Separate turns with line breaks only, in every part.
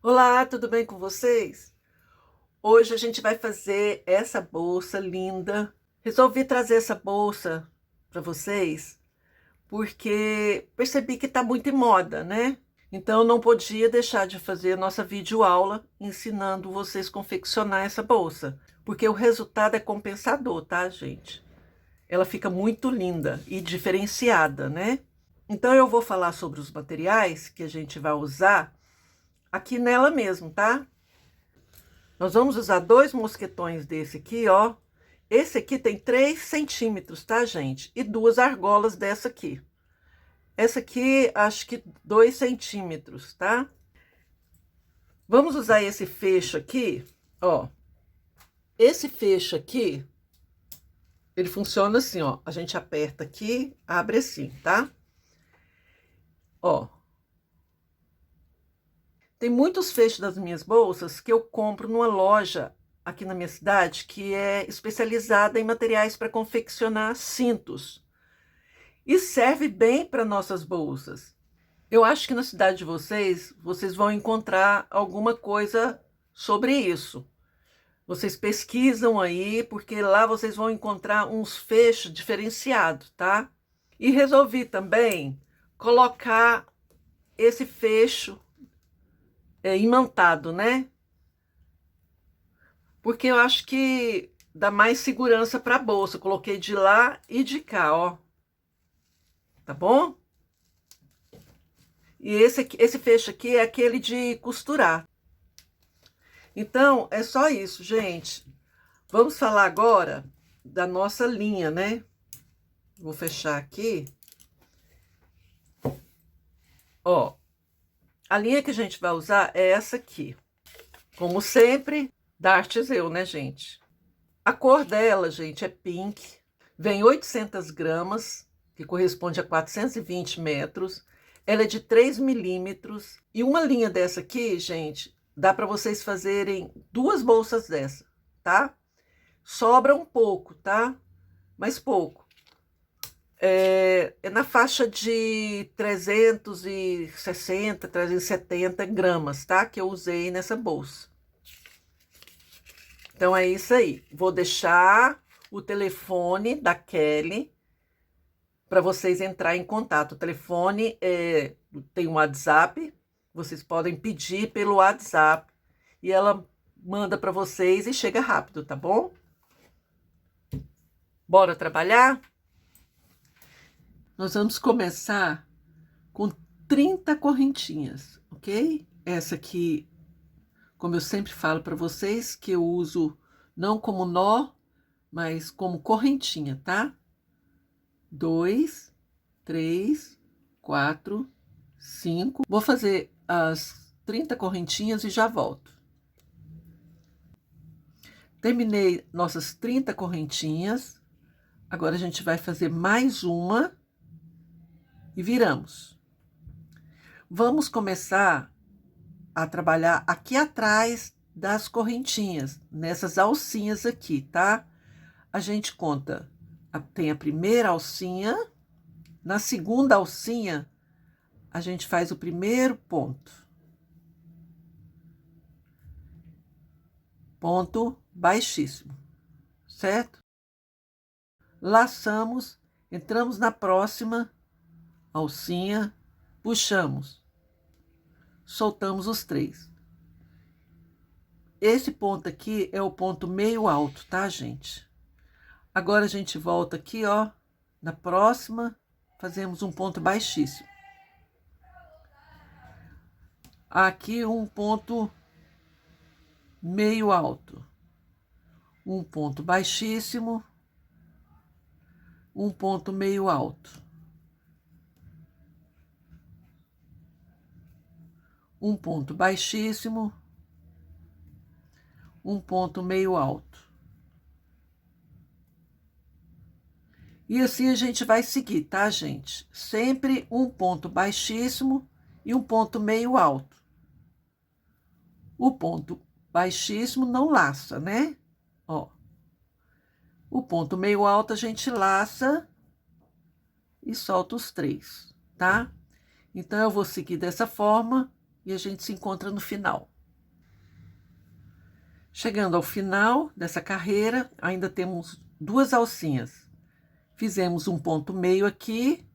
Olá, tudo bem com vocês? Hoje a gente vai fazer essa bolsa linda. Resolvi trazer essa bolsa para vocês porque percebi que está muito em moda, né? Então não podia deixar de fazer a nossa videoaula ensinando vocês a confeccionar essa bolsa, porque o resultado é compensador, tá, gente? Ela fica muito linda e diferenciada, né? Então eu vou falar sobre os materiais que a gente vai usar aqui nela mesmo, tá? Nós vamos usar 2 mosquetões desse aqui, ó. Esse aqui tem 3 centímetros, tá, gente? E 2 argolas dessa aqui. Essa aqui, acho que 2 centímetros, tá? Vamos usar esse fecho aqui, ó. Esse fecho aqui, ele funciona assim, ó. A gente aperta aqui, abre assim, tá? Ó. Tem muitos fechos das minhas bolsas que eu compro numa loja aqui na minha cidade que é especializada em materiais para confeccionar cintos. E serve bem para nossas bolsas. Eu acho que na cidade de vocês vão encontrar alguma coisa sobre isso. Vocês pesquisam aí, porque lá vocês vão encontrar uns fechos diferenciados, tá? E resolvi também colocar esse fecho imantado, né? Porque eu acho que dá mais segurança para a bolsa. Coloquei de lá e de cá, ó. Tá bom? E esse fecho aqui é aquele de costurar. Então, é só isso, gente. Vamos falar agora da nossa linha, né? Vou fechar aqui. Ó, a linha que a gente vai usar é essa aqui. Como sempre, da Arteseu, né, gente? A cor dela, gente, é pink. Vem 800 gramas, que corresponde a 420 metros. Ela é de 3 milímetros. E uma linha dessa aqui, gente, dá para vocês fazerem 2 bolsas dessa, tá? Sobra um pouco, tá? Mas pouco. É na faixa de 360, 370 gramas, tá? Que eu usei nessa bolsa. Então é isso aí. Vou deixar o telefone da Kelly para vocês entrarem em contato. O telefone tem um WhatsApp, vocês podem pedir pelo WhatsApp e ela manda para vocês e chega rápido, tá bom? Bora trabalhar? Nós vamos começar com 30 correntinhas, ok? Essa aqui, como eu sempre falo para vocês, que eu uso não como nó, mas como correntinha, tá? 2, 3, 4, 5. Vou fazer as 30 correntinhas e já volto. Terminei nossas 30 correntinhas. Agora a gente vai fazer mais uma e viramos. Vamos começar a trabalhar aqui atrás das correntinhas, nessas alcinhas aqui, tá? A gente conta, tem a primeira alcinha, na segunda alcinha, a gente faz o primeiro ponto. Ponto baixíssimo, certo? Laçamos, entramos na próxima alcinha, puxamos, soltamos os 3. Esse ponto aqui é o ponto meio alto, tá, gente? Agora a gente volta aqui, ó, na próxima, fazemos um ponto baixíssimo. Aqui um ponto meio alto, um ponto baixíssimo, um ponto meio alto, um ponto baixíssimo, um ponto meio alto. E assim a gente vai seguir, tá, gente? Sempre um ponto baixíssimo e um ponto meio alto. O ponto baixíssimo não laça, né? Ó. O ponto meio alto a gente laça e solta os 3, tá? Então, eu vou seguir dessa forma e a gente se encontra no final. Chegando ao final dessa carreira, ainda temos 2 alcinhas. Fizemos um ponto meio aqui,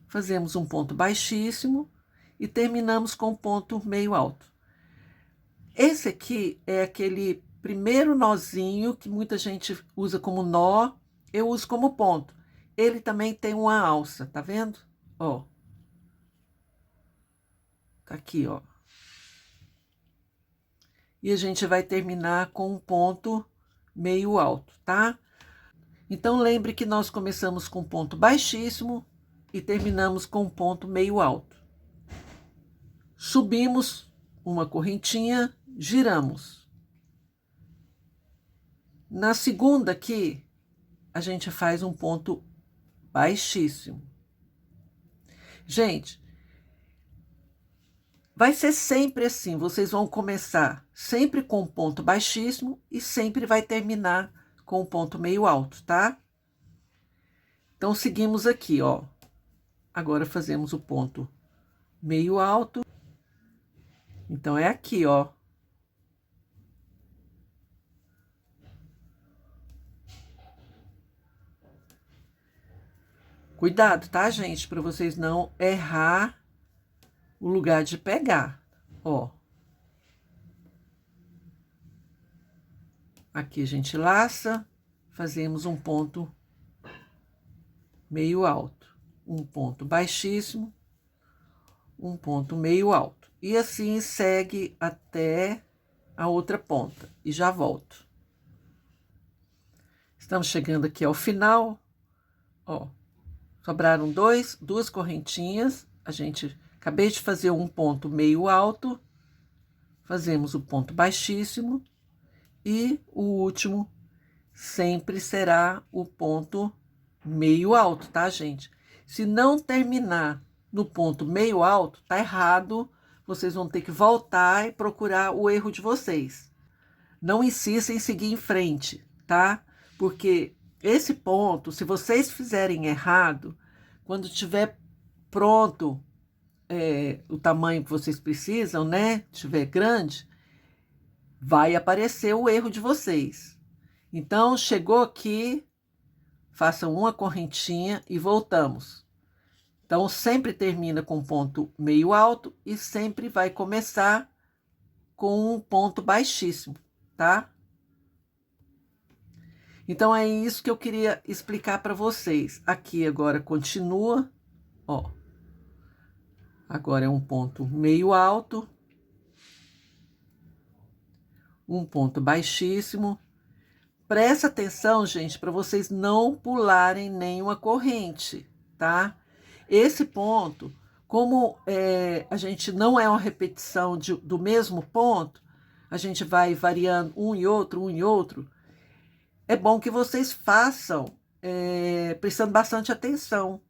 fazemos um ponto baixíssimo e terminamos com um ponto meio alto. Esse aqui é aquele primeiro nozinho que muita gente usa como nó, eu uso como ponto. Ele também tem uma alça, tá vendo? Ó. Tá aqui, ó. E a gente vai terminar com um ponto meio alto, tá? Então, lembre que nós começamos com um ponto baixíssimo e terminamos com um ponto meio alto. Subimos uma correntinha, giramos. Na segunda aqui, a gente faz um ponto baixíssimo. Gente, vai ser sempre assim, vocês vão começar sempre com um ponto baixíssimo e sempre vai terminar com um ponto meio alto, tá? Então, seguimos aqui, ó. Agora fazemos o ponto meio alto. Então, é aqui, ó. Cuidado, tá, gente? Para vocês não errar o lugar de pegar, ó. Aqui a gente laça, fazemos um ponto meio alto, um ponto baixíssimo, um ponto meio alto. E assim segue até a outra ponta e já volto. Estamos chegando aqui ao final, ó. Sobraram duas correntinhas, acabei de fazer um ponto meio alto, fazemos o ponto baixíssimo e o último sempre será o ponto meio alto, tá, gente? Se não terminar no ponto meio alto, tá errado, vocês vão ter que voltar e procurar o erro de vocês. Não insista em seguir em frente, tá? Porque esse ponto, se vocês fizerem errado, quando tiver pronto o tamanho que vocês precisam, né? Tiver grande, vai aparecer o erro de vocês. Então, chegou aqui, façam uma correntinha e voltamos. Então, sempre termina com um ponto meio alto e sempre vai começar com um ponto baixíssimo, tá? Então, é isso que eu queria explicar para vocês. Aqui agora continua, ó. Agora é um ponto meio alto, um ponto baixíssimo. Presta atenção, gente, para vocês não pularem nenhuma corrente, tá? Esse ponto, como a gente não é uma repetição do mesmo ponto, a gente vai variando um e outro, é bom que vocês façam prestando bastante atenção.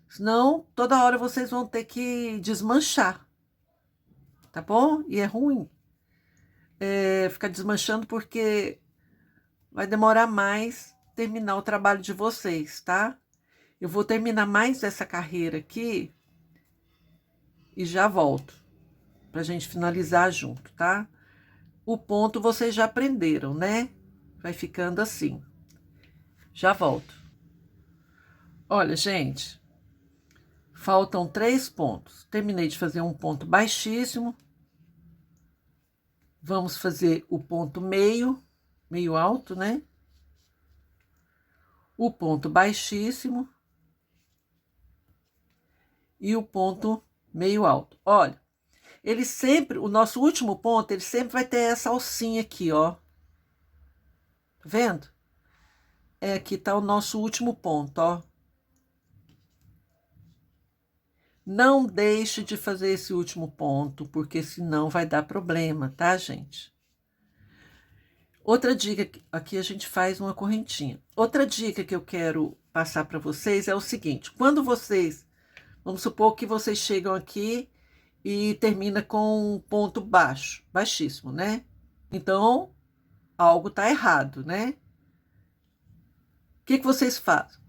Senão, toda hora vocês vão ter que desmanchar, tá bom? E é ruim ficar desmanchando porque vai demorar mais terminar o trabalho de vocês, tá? Eu vou terminar mais essa carreira aqui e já volto pra gente finalizar junto, tá? O ponto vocês já aprenderam, né? Vai ficando assim. Já volto. Olha, gente, faltam 3 pontos. Terminei de fazer um ponto baixíssimo. Vamos fazer o ponto meio alto, né? O ponto baixíssimo e o ponto meio alto. Olha, o nosso último ponto, ele sempre vai ter essa alcinha aqui, ó. Tá vendo? Aqui tá o nosso último ponto, ó. Não deixe de fazer esse último ponto, porque senão vai dar problema, tá, gente? Outra dica, aqui a gente faz uma correntinha. Outra dica que eu quero passar para vocês é o seguinte: quando vocês, vamos supor que vocês chegam aqui e termina com um ponto baixíssimo, né? Então, algo tá errado, né? O que vocês fazem?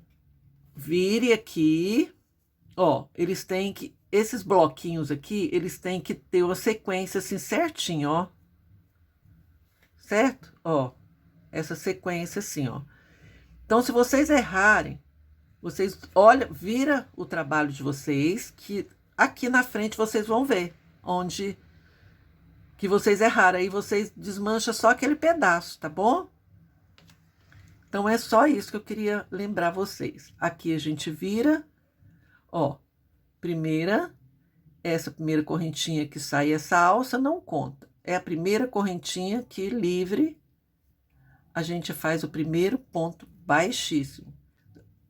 Vire aqui, Ó, esses bloquinhos aqui, eles têm que ter uma sequência assim certinho, ó. Certo? Ó, essa sequência assim, ó. Então, se vocês errarem, vocês olha, vira o trabalho de vocês, que aqui na frente vocês vão ver onde que vocês erraram. Aí vocês desmancham só aquele pedaço, tá bom? Então, é só isso que eu queria lembrar vocês. Aqui a gente vira, ó, essa primeira correntinha que sai essa alça não conta. É a primeira correntinha que livre, a gente faz o primeiro ponto baixíssimo.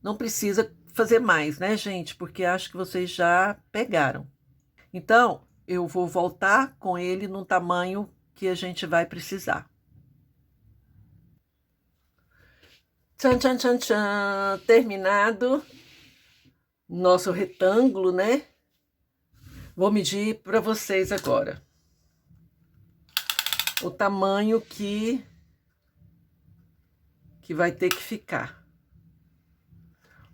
Não precisa fazer mais, né, gente? Porque acho que vocês já pegaram. Então, eu vou voltar com ele no tamanho que a gente vai precisar. Tchan, tchan, tchan, tchan. Terminado nosso retângulo, né? Vou medir para vocês agora o tamanho que vai ter que ficar.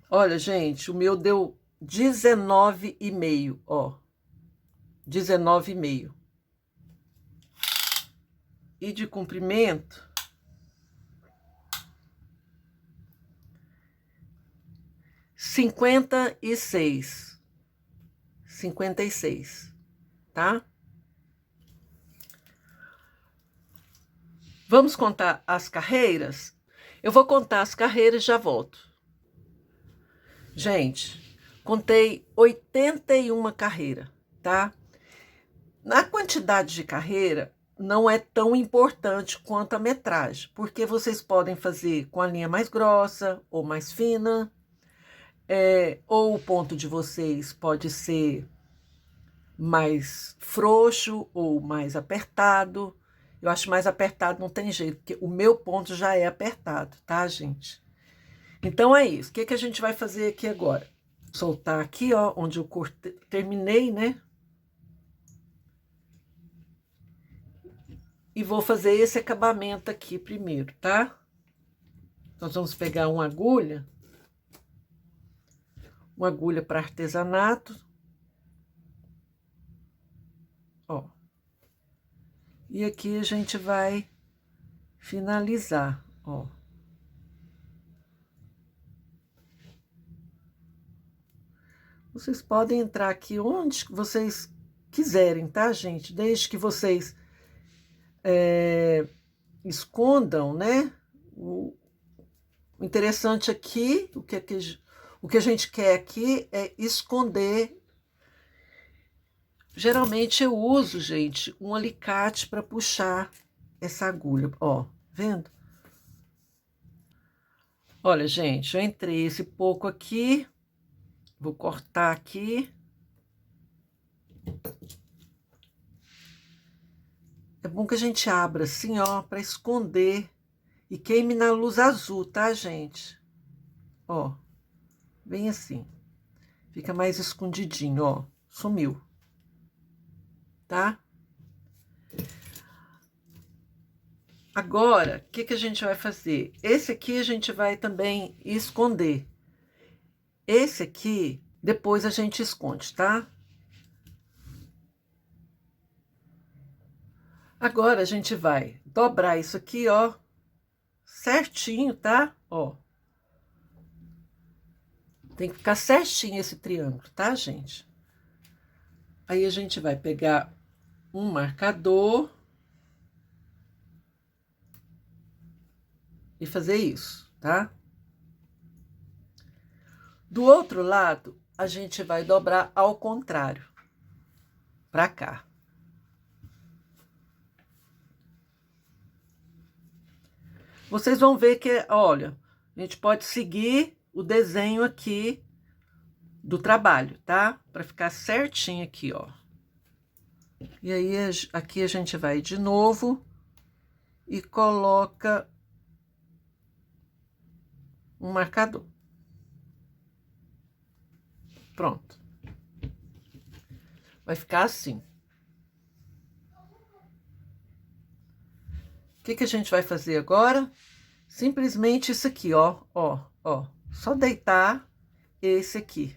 Olha, gente, o meu deu 19,5, ó. 19,5. E de comprimento, 56. 56, tá? Vamos contar as carreiras? Eu vou contar as carreiras e já volto. Gente, contei 81 carreiras, tá? Na quantidade de carreira, não é tão importante quanto a metragem, porque vocês podem fazer com a linha mais grossa ou mais fina, ou o ponto de vocês pode ser mais frouxo ou mais apertado. Eu acho mais apertado, não tem jeito, porque o meu ponto já é apertado, tá, gente? Então é isso. O que a gente vai fazer aqui agora? Soltar aqui, ó, onde eu terminei, né? E vou fazer esse acabamento aqui primeiro, tá? Nós vamos pegar uma agulha para artesanato, ó. E aqui a gente vai finalizar, ó. Vocês podem entrar aqui onde vocês quiserem, tá, gente? Desde que vocês escondam, né? O interessante aqui, o que a gente quer aqui é esconder. Geralmente eu uso, gente, um alicate para puxar essa agulha, ó, vendo? Olha, gente, eu entrei esse pouco aqui, vou cortar aqui. É bom que a gente abra assim, ó, para esconder e queime na luz azul, tá, gente? Ó, bem assim. Fica mais escondidinho, ó, sumiu. Tá? Agora, o que a gente vai fazer? Esse aqui a gente vai também esconder. Esse aqui, depois a gente esconde, tá? Agora a gente vai dobrar isso aqui, ó, certinho, tá? Ó. Tem que ficar certinho esse triângulo, tá, gente? Aí a gente vai pegar um marcador e fazer isso, tá? Do outro lado, a gente vai dobrar ao contrário, pra cá. Vocês vão ver que, olha, a gente pode seguir o desenho aqui do trabalho, tá? Pra ficar certinho aqui, ó. E aí, aqui a gente vai de novo e coloca um marcador. Pronto. Vai ficar assim. O que a gente vai fazer agora? Simplesmente isso aqui, ó, ó, ó. Só deitar esse aqui.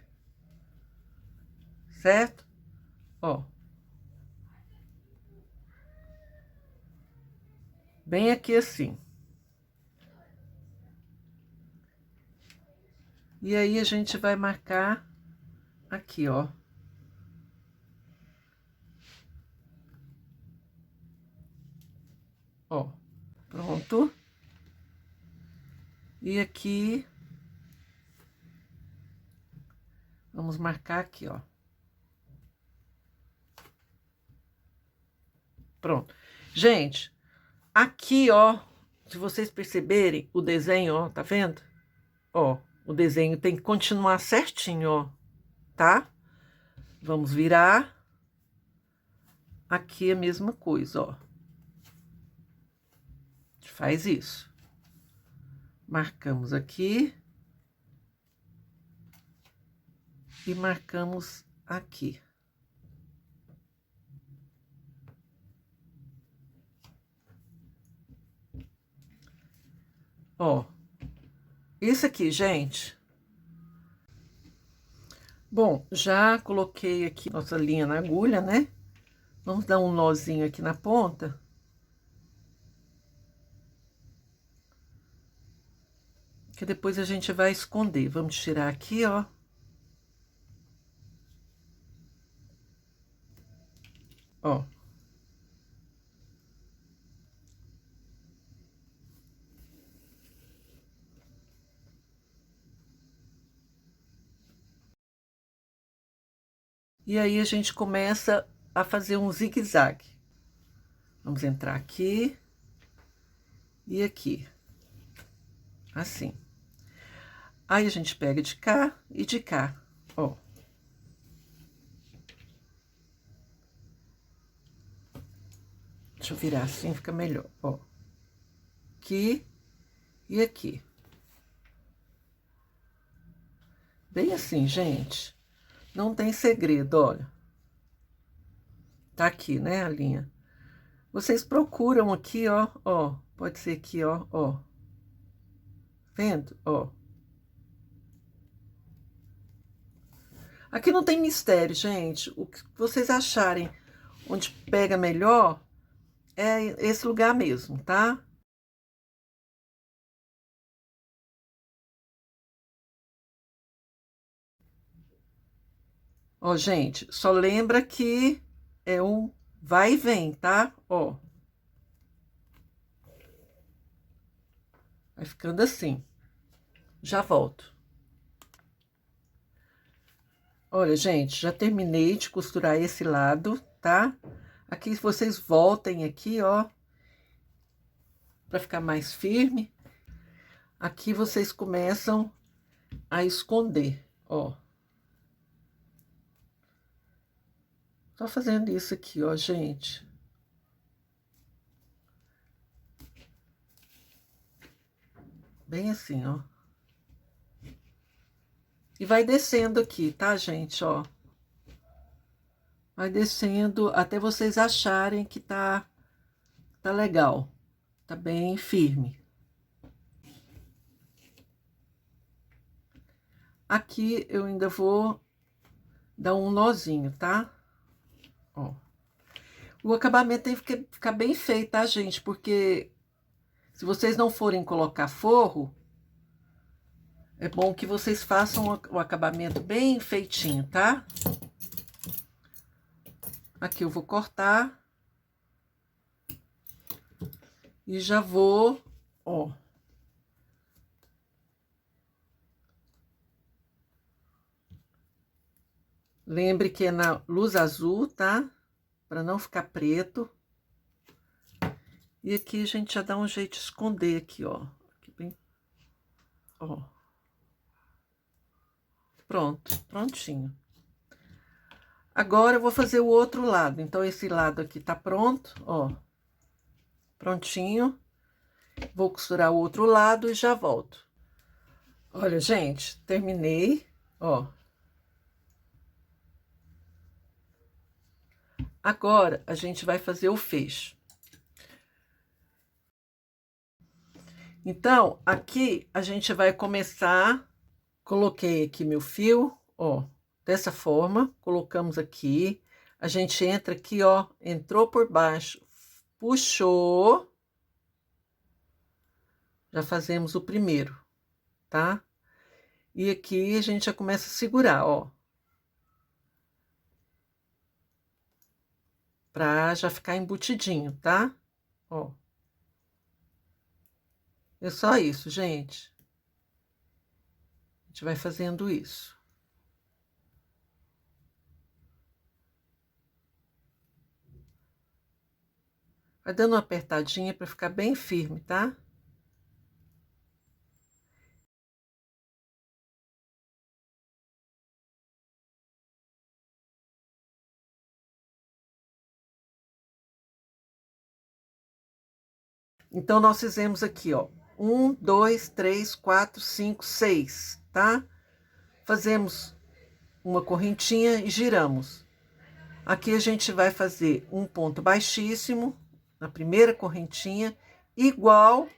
certo? Ó. Bem aqui assim. E aí, a gente vai marcar aqui, ó. Ó, pronto. E aqui, vamos marcar aqui, ó. Pronto. Gente, aqui, ó, se vocês perceberem o desenho, ó, tá vendo? Ó, o desenho tem que continuar certinho, ó, tá? Vamos virar. Aqui é a mesma coisa, ó. A gente faz isso. Marcamos aqui. E marcamos aqui. Ó, isso aqui, gente. Bom, já coloquei aqui nossa linha na agulha, né? Vamos dar um nozinho aqui na ponta. Que depois a gente vai esconder. Vamos tirar aqui, ó. Ó. E aí, a gente começa a fazer um zigue-zague. Vamos entrar aqui e aqui. Assim. Aí, a gente pega de cá e de cá, ó. Deixa eu virar assim, fica melhor, ó. Aqui e aqui. Bem assim, gente. Não tem segredo, olha. Tá aqui, né, a linha. Vocês procuram aqui, ó, ó. Pode ser aqui, ó, ó. Vendo? Ó. Aqui não tem mistério, gente. O que vocês acharem onde pega melhor é esse lugar mesmo, tá? Ó, gente, só lembra que é um vai e vem, tá? Ó. Vai ficando assim. Já volto. Olha, gente, já terminei de costurar esse lado, tá? Aqui vocês voltem aqui, ó, para ficar mais firme. Aqui vocês começam a esconder, ó. Só fazendo isso aqui, ó, gente. Bem assim, ó. E vai descendo aqui, tá, gente, ó. Vai descendo até vocês acharem que tá legal. Tá bem firme. Aqui eu ainda vou dar um nozinho, tá? Ó. O acabamento tem que ficar bem feito, tá, gente? Porque se vocês não forem colocar forro, é bom que vocês façam o acabamento bem feitinho, tá? Aqui eu vou cortar. E já vou, ó. Lembre que é na luz azul, tá? Para não ficar preto. E aqui a gente já dá um jeito de esconder aqui, ó. Aqui bem, ó. Pronto, prontinho. Agora eu vou fazer o outro lado. Então, esse lado aqui tá pronto, ó. Prontinho. Vou costurar o outro lado e já volto. Olha, gente, terminei, ó. Agora, a gente vai fazer o fecho. Então, aqui a gente vai começar. Coloquei aqui meu fio, ó. dessa forma, colocamos aqui, a gente entra aqui, ó, entrou por baixo, puxou, já fazemos o primeiro, tá? E aqui a gente já começa a segurar, ó. Pra já ficar embutidinho, tá? Ó. É só isso, gente. A gente vai fazendo isso. Vai dando uma apertadinha para ficar bem firme, tá? Então, nós fizemos aqui, ó, 1, 2, 3, 4, 5, 6, tá? Fazemos uma correntinha e giramos. Aqui a gente vai fazer um ponto baixíssimo na primeira correntinha, igual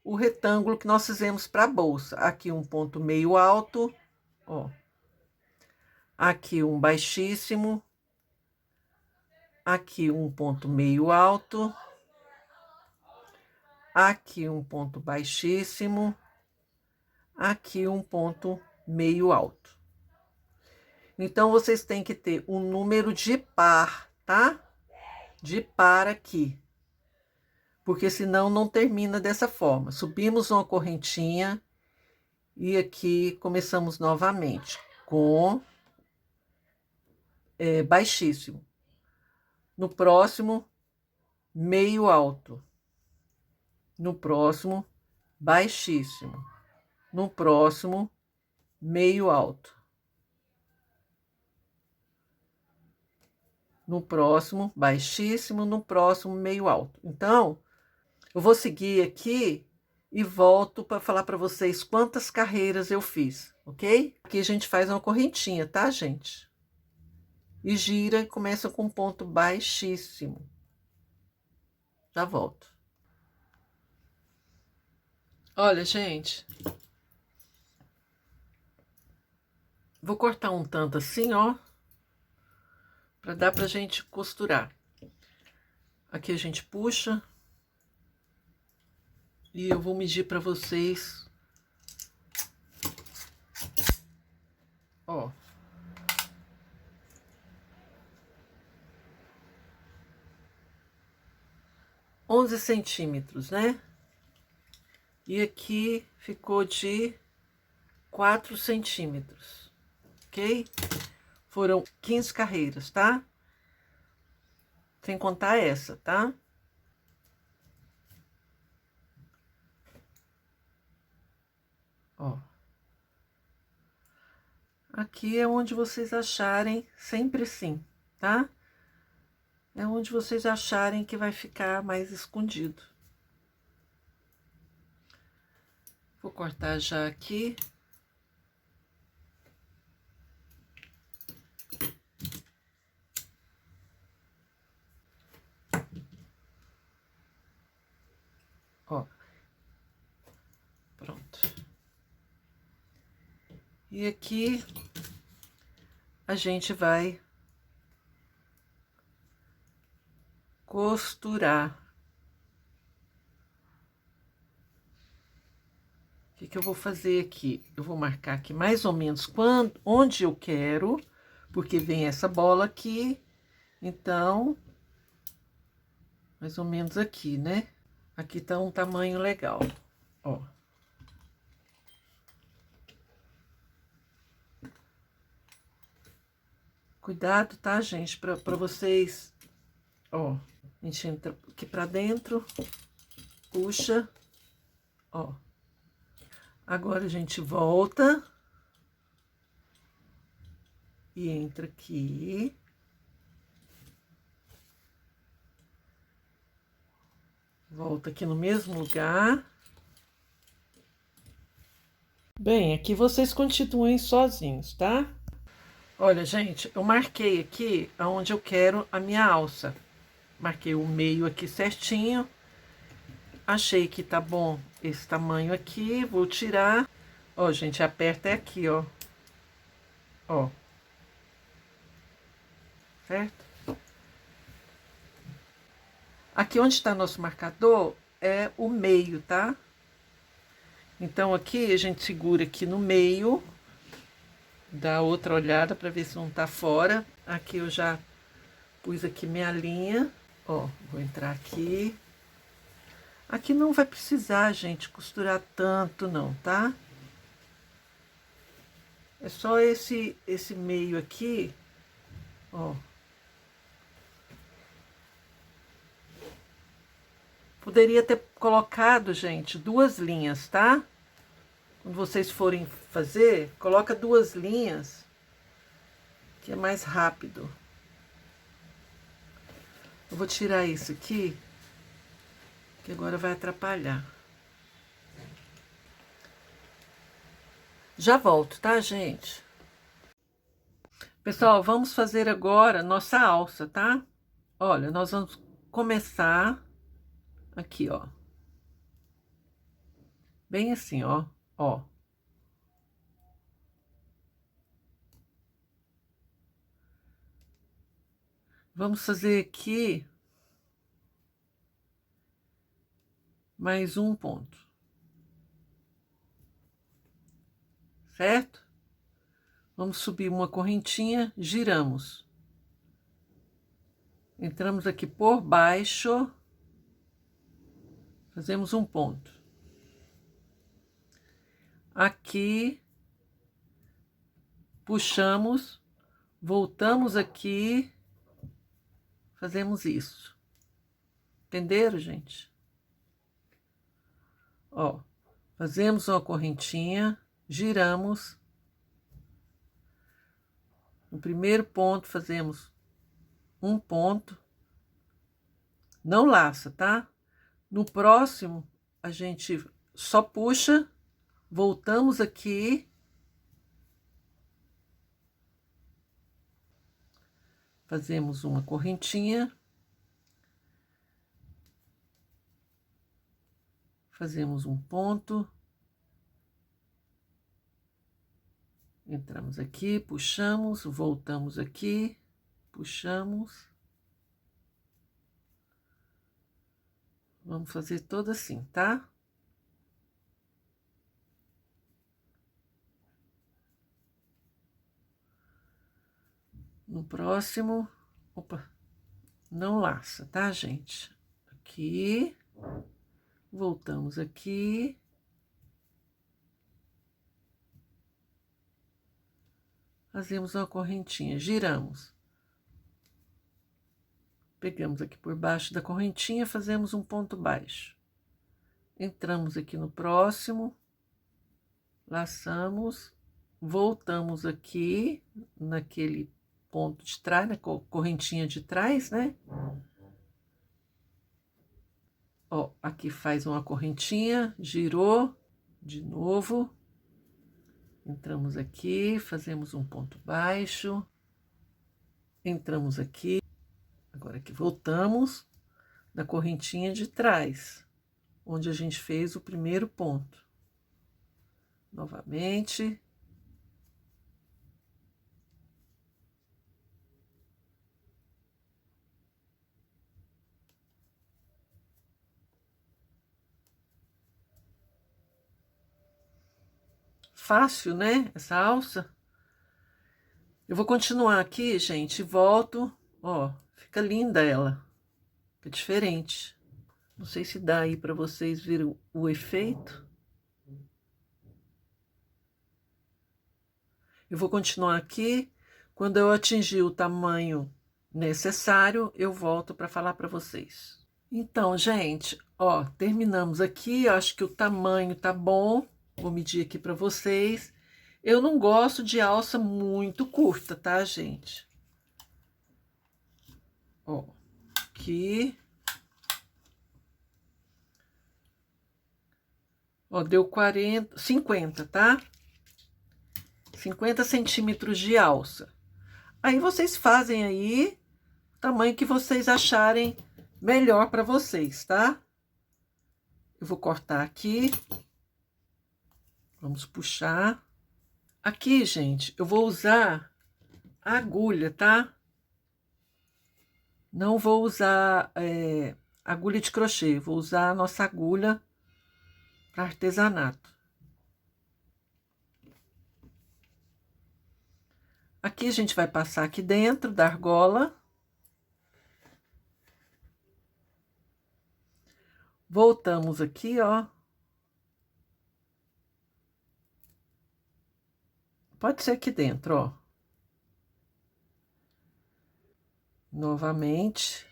o retângulo que nós fizemos para a bolsa. Aqui um ponto meio alto, ó. Aqui um baixíssimo. Aqui um ponto meio alto. Aqui um ponto baixíssimo, aqui um ponto meio alto. Então, vocês têm que ter um número de par, tá? De par aqui. Porque senão não termina dessa forma. Subimos uma correntinha e aqui começamos novamente com baixíssimo. No próximo, meio alto. No próximo, baixíssimo. No próximo, meio alto. No próximo, baixíssimo, no próximo, meio alto. Então, eu vou seguir aqui e volto para falar para vocês quantas carreiras eu fiz, ok? Aqui a gente faz uma correntinha, tá, gente? E gira e começa com um ponto baixíssimo. Já volto. Olha, gente, vou cortar um tanto assim, ó, para dar pra gente costurar. Aqui a gente puxa. E eu vou medir para vocês. Ó. onze centímetros, né? E aqui ficou de 4 centímetros, ok? Foram 15 carreiras, tá? Sem contar essa, tá? Ó. Aqui é onde vocês acharem, sempre assim, tá? É onde vocês acharem que vai ficar mais escondido. Vou cortar já aqui. Ó. Pronto. E aqui a gente vai costurar. O que eu vou fazer aqui? Eu vou marcar aqui mais ou menos onde eu quero, porque vem essa bola aqui, então, mais ou menos aqui, né? Aqui tá um tamanho legal, ó. Cuidado, tá, gente? Pra vocês, ó. A gente entra aqui pra dentro, puxa, ó. Agora a gente volta e entra aqui. Volta aqui no mesmo lugar. Bem, aqui vocês continuem sozinhos, tá? Olha, gente, eu marquei aqui aonde eu quero a minha alça. Marquei o meio aqui certinho. Achei que tá bom esse tamanho aqui, vou tirar. Ó, gente, aperta aqui, ó. Ó. certo? Aqui onde está nosso marcador é o meio, tá? Então aqui a gente segura aqui no meio, dá outra olhada para ver se não tá fora. Aqui eu já pus aqui minha linha, ó, vou entrar aqui. Aqui não vai precisar, gente, costurar tanto não, tá? É só esse meio aqui, ó. Poderia ter colocado, gente, 2 linhas, tá? Quando vocês forem fazer, coloca 2 linhas, que é mais rápido. Eu vou tirar isso aqui, que agora vai atrapalhar. Já volto, tá, gente? Pessoal, vamos fazer agora nossa alça, tá? Olha, nós vamos começar aqui, ó. Bem assim, ó, ó. Vamos fazer aqui mais um ponto. Certo? Vamos subir uma correntinha, giramos. Entramos aqui por baixo, fazemos um ponto. Aqui, puxamos, voltamos aqui, fazemos isso. Entenderam, gente? Ó, fazemos uma correntinha, giramos. No primeiro ponto, fazemos um ponto. Não laça, tá? No próximo, a gente só puxa, voltamos aqui. Fazemos uma correntinha. Fazemos um ponto. Entramos aqui, puxamos, voltamos aqui, puxamos. Vamos fazer todo assim, tá? No próximo, opa, não laça, tá, gente? Aqui, voltamos aqui. Fazemos uma correntinha, giramos. Pegamos aqui por baixo da correntinha, fazemos um ponto baixo. Entramos aqui no próximo, laçamos, voltamos aqui naquele ponto de trás, na correntinha de trás, né? Ó, aqui faz uma correntinha, girou, de novo. Entramos aqui, fazemos um ponto baixo. Entramos aqui. Agora aqui voltamos na correntinha de trás, onde a gente fez o primeiro ponto. Novamente. Fácil, né? Essa alça. Eu vou continuar aqui, gente, e volto. Ó, fica linda ela. Fica diferente. Não sei se dá aí para vocês verem o efeito. Eu vou continuar aqui. Quando eu atingir o tamanho necessário, eu volto para falar para vocês. Então, gente, ó, terminamos aqui. Eu acho que o tamanho tá bom. Vou medir aqui para vocês. Eu não gosto de alça muito curta, tá, gente? Ó, aqui. Ó, deu 50, tá? 50 centímetros de alça. Aí vocês fazem aí o tamanho que vocês acharem melhor para vocês, tá? Eu vou cortar aqui. Vamos puxar. Aqui, gente, eu vou usar a agulha, tá? Não vou usar agulha de crochê, vou usar a nossa agulha para artesanato. Aqui a gente vai passar aqui dentro da argola. Voltamos aqui, ó. Pode ser aqui dentro, ó. Novamente.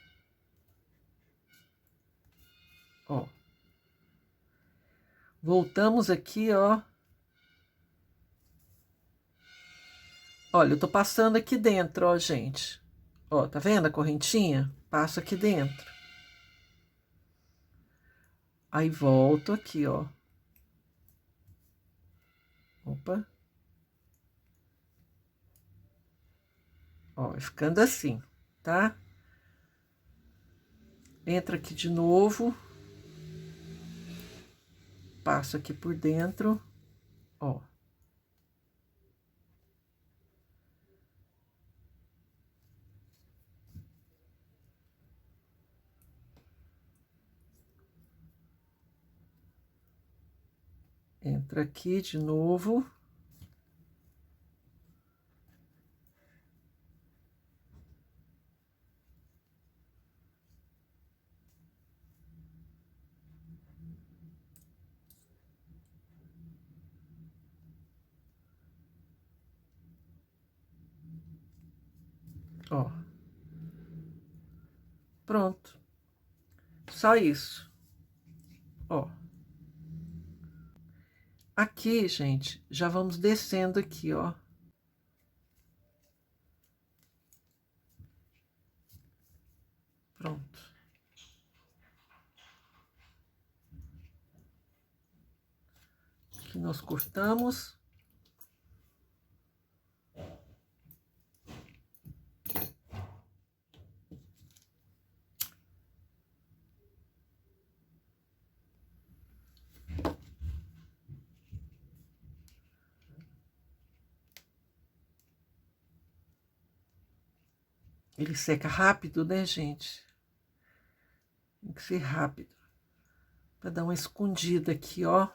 Ó. Voltamos aqui, ó. Olha, eu tô passando aqui dentro, ó, gente. Ó, tá vendo a correntinha? Passo aqui dentro. Aí volto aqui, ó. Opa. Ó, vai ficando assim, tá? Entra aqui de novo. Passo aqui por dentro, ó. Entra aqui de novo. Ó. Pronto. Só isso. Ó. Aqui, gente, já vamos descendo aqui, ó. Pronto. Aqui nós cortamos. Ele seca rápido, né, gente? Tem que ser rápido. Pra dar uma escondida aqui, ó.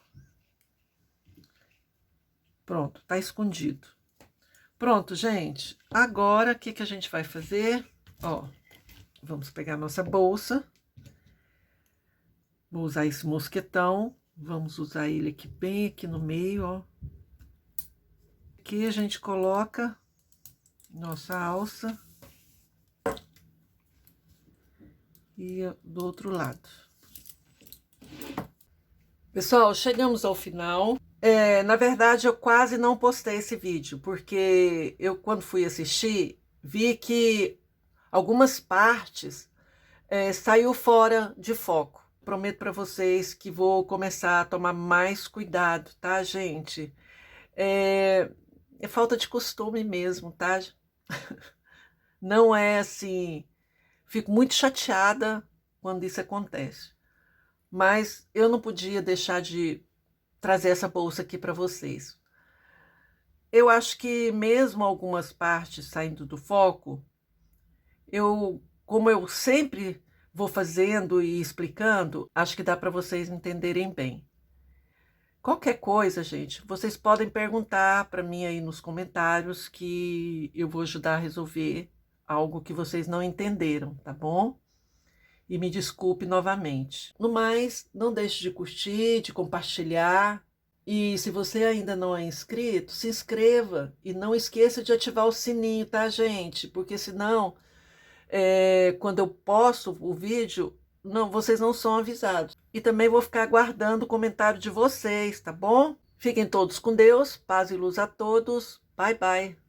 Pronto, tá escondido. Pronto, gente. Agora, o que que a gente vai fazer? Ó, vamos pegar a nossa bolsa. Vou usar esse mosquetão. Vamos usar ele aqui bem aqui no meio, ó. Aqui a gente coloca nossa alça. E do outro lado. Pessoal, chegamos ao final. Na verdade, eu quase não postei esse vídeo, porque eu, quando fui assistir, vi que algumas partes saiu fora de foco. Prometo para vocês que vou começar a tomar mais cuidado, tá, gente? É falta de costume mesmo, tá? Não é assim... Fico muito chateada quando isso acontece. Mas eu não podia deixar de trazer essa bolsa aqui para vocês. Eu acho que mesmo algumas partes saindo do foco, como eu sempre vou fazendo e explicando, acho que dá para vocês entenderem bem. Qualquer coisa, gente, vocês podem perguntar para mim aí nos comentários que eu vou ajudar a resolver algo que vocês não entenderam, tá bom? E me desculpe novamente. No mais, não deixe de curtir, de compartilhar. E se você ainda não é inscrito, se inscreva. E não esqueça de ativar o sininho, tá, gente? Porque senão, quando eu posto o vídeo, vocês não são avisados. E também vou ficar aguardando o comentário de vocês, tá bom? Fiquem todos com Deus, paz e luz a todos. Bye, bye.